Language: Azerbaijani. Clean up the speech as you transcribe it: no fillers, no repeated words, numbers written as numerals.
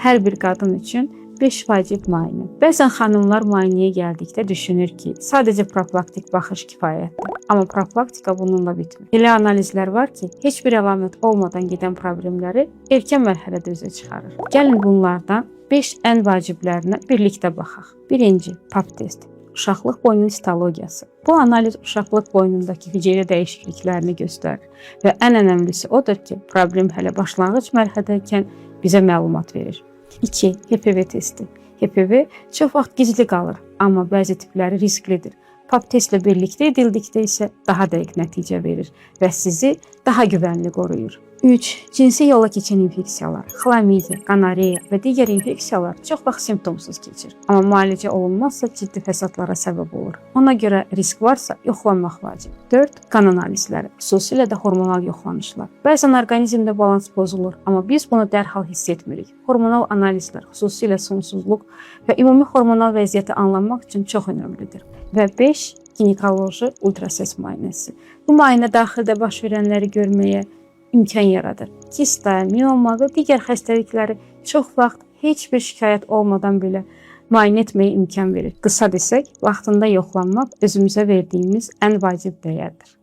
Hər bir qadın üçün 5 vacib müayinə. Bəzən xanımlar müayinəyə gəldikdə düşünür ki, sadəcə profilaktik baxış kifayətdir. Amma profilaktika bununla bitmir. Elə analizlər var ki, heç bir əlamət olmadan gedən problemləri erkən mərhələdə üzə çıxarır. Gəlin bunlardan 5 ən vaciblərinə birlikdə baxaq. Birinci, pap testi. Uşaqlıq boyunun histologiyası. Bu analiz uşaqlıq boyunundakı hüceyrə dəyişikliklərini göstərir və ən önəmlisi odur ki, problem hələ başlanğıc mərhələdəykən bizə məlumat verir. 2. HPV testi. HPV çox vaxt gizli qalır, amma bəzi tipləri risklidir. Pap testlə birlikdə edildikdə isə daha dəqiq nəticə verir və sizi daha güvənli qoruyur. 3. Cinsi yolla keçən infeksiyalar, xlamidiya, gonoreya və digər infeksiyalar çox vaxt simptomsuz keçir. Amma müalicə olunmazsa ciddi fəsadlara səbəb olur. Ona görə risk varsa yoxlanmaq vacib. 4. Qan analizləri, xüsusilə də hormonal yoxlanışlar. Bəzən orqanizmdə balans pozulur, amma biz bunu dərhal hiss etmirik. Hormonal analizlər, xüsusilə sonsuzluq və ümumi hormonal vəziyyəti anlamaq üçün çox önəmlidir. Və 5. Ginekoloji ultrasəs müayinəsi. Bu müayinə daxildə baş verənləri görməyə imkan yaradır. Kista, mioma və digər xəstəlikləri çox vaxt heç bir şikayət olmadan belə müayinə etməyə imkan verir. Qısa desək, vaxtında yoxlanmaq özümüzə verdiyimiz ən vacib dəyərdir.